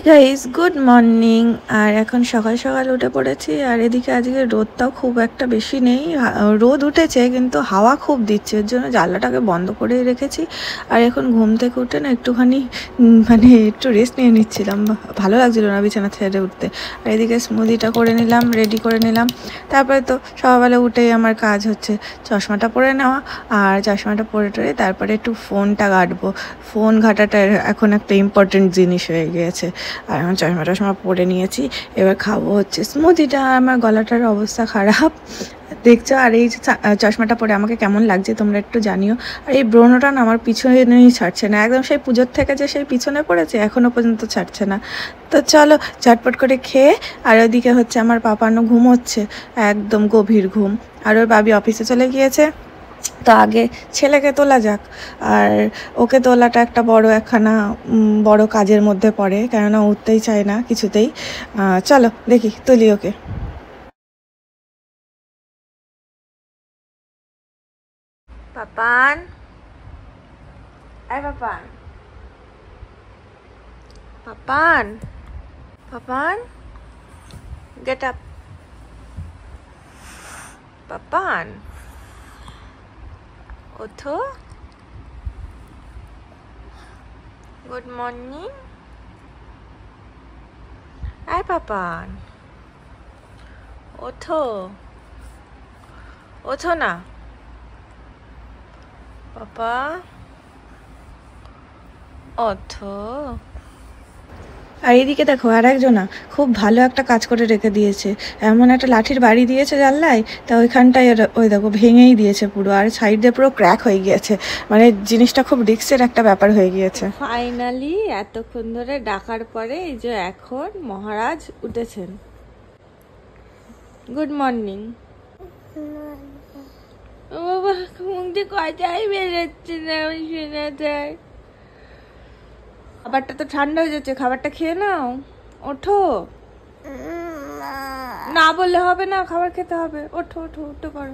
Guys, good morning. আর এখন সকাল সকাল উঠে পড়েছি। আর এদিকে আজকে রোদটাও খুব একটা বেশি নেই, রোদ উঠেছে কিন্তু হাওয়া খুব দিচ্ছে, এর জন্য জানলাটাকে বন্ধ করে রেখেছি। আর এখন ঘুম থেকে উঠে না একটুখানি মানে একটু রেস্ট নিয়ে নিচ্ছিলাম, ভালো লাগছিল না বিছানা ছেড়ে উঠতে। আর এদিকে স্মুদিটা করে নিলাম, রেডি করে নিলাম। তারপরে তো সকালবেলা উঠেই আমার কাজ হচ্ছে চশমাটা পরে নেওয়া। আর চশমাটা পরে টরে তারপরে একটু ফোনটা ঘাঁটবো। ফোন ঘাঁটাটা এখন একটা ইম্পর্টেন্ট জিনিস হয়ে গিয়েছে। আর এখন চশমা টশমা পরে নিয়েছি, এবার খাবো হচ্ছে স্মুদিটা। আমার গলাটার অবস্থা খারাপ দেখছো। আর এই চশমাটা পরে আমাকে কেমন লাগছে তোমরা একটু জানিও। আর এই ব্রণটা না আমার পিছনেই ছাড়ছে না, একদম সেই পুজোর থেকে যে সেই পিছনে পড়েছে এখনও পর্যন্ত ছাড়ছে না। তো চলো ঝটপট করে খেয়ে। আর ওদিকে হচ্ছে আমার পাপানো ঘুমোচ্ছে, একদম গভীর ঘুম। আর ওর বাবি অফিসে চলে গিয়েছে। তো আগে ছেলেকে তোলা যাক। আর ওকে তোলাটা একটা একখানা বড় কাজের মধ্যে পড়ে, কেননা উঠতেই চায় না কিছুতেই। চলো দেখি তুলি ওকে। পাপান, আয় পাপান, পাপান, পাপান, গেট আপ। পাপান ওঠো, গুড মর্নিং। আয় পাপান, ওঠো, ওঠো না পাপা, ওঠো। আর এইদিকে দেখো আর একজনা খুব ভালো একটা কাজ করে রেখে দিয়েছে, এমন একটা লাঠির বাড়ি দিয়েছে জানলায়, তা ওইখানটায় ওই দেখো ভেঙেই দিয়েছে পুরো। আর সাইড দিয়ে পুরো ক্র্যাক হয়ে গিয়েছে, মানে জিনিসটা খুব রিস্কের একটা ব্যাপার হয়ে গিয়েছে। ফাইনালি এতক্ষণ ধরে ডাকার পরে এই যে এখন মহারাজ উঠেছেন। Good morning. ও বাবা, মুখ দিয়ে কথাই বেরোচ্ছে না, আমি শুনে যাই। খাবারটা তো ঠান্ডা হয়ে যাচ্ছে, খাবারটা খেয়ে নাও, ওঠো। না বললে হবে না, খাবার খেতে হবে। ওঠো ওঠো, উঠে পড়ো,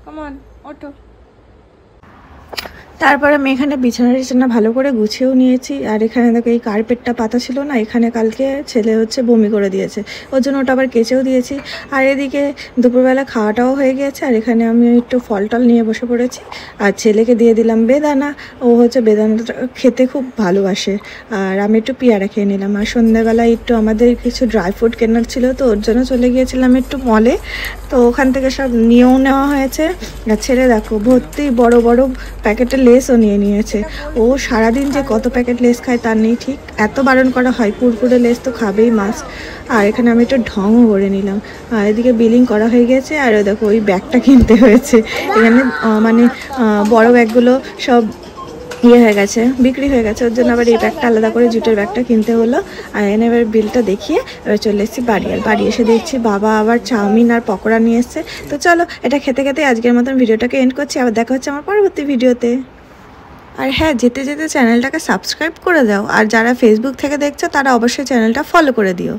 কেমন, ওঠো। তারপরে আমি এখানে বিছানা ভালো করে গুছিয়েও নিয়েছি। আর এখানে দেখো এই কার্পেটটা পাতা ছিল না, এখানে কালকে ছেলে হচ্ছে বমি করে দিয়েছে, ওর জন্য ওটা আবার কেচেও দিয়েছি। আর এদিকে দুপুরবেলা খাওয়াটাও হয়ে গিয়েছে। আর এখানে আমি একটু ফল টল নিয়ে বসে পড়েছি। আর ছেলেকে দিয়ে দিলাম বেদানা, ও হচ্ছে বেদানাটা খেতে খুব ভালোবাসে। আর আমি একটু পেয়ারা খেয়ে নিলাম। আর সন্ধ্যাবেলায় একটু আমাদের কিছু ড্রাই ফ্রুট কেনার ছিল, তো ওর জন্য চলে গিয়েছিলাম একটু মলে। তো ওখান থেকে সব নিয়েও নেওয়া হয়েছে। আর ছেলে দেখো ভর্তি বড় বড় প্যাকেটের লেসও নিয়ে নিয়েছে। ও সারাদিন যে কত প্যাকেট লেস খায় তার নেই ঠিক, এত বারণ করা হয়, কুরকুরে লেস তো খাবেই মাস্ট। আর এখানে আমি একটু ঢংও করে নিলাম। আর এদিকে বিলিং করা হয়ে গেছে। আর দেখো ওই ব্যাগটা কিনতে হয়েছে, এখানে মানে বড় ব্যাগগুলো সব হয়ে গেছে, বিক্রি হয়ে গেছে, ওর জন্য আবার এই ব্যাগটা আলাদা করে জুটের ব্যাগটা কিনতে হলো। আর এনে এবার বিলটা দেখিয়ে এবার চলে এসেছি বাড়ি। আর বাড়ি এসে দেখছি বাবা আবার চাউমিন আর পকোড়া নিয়ে এসছে। তো চলো এটা খেতে খেতে আজকের মতন ভিডিওটাকে এন্ড করছি, আবার দেখা হচ্ছে আমার পরবর্তী ভিডিওতে। আর হ্যাঁ, যেতে যেতে চ্যানেলটাকে সাবস্ক্রাইব করে দাও। আর যারা ফেসবুক থেকে দেখছো তারা অবশ্যই চ্যানেলটা ফলো করে দিও।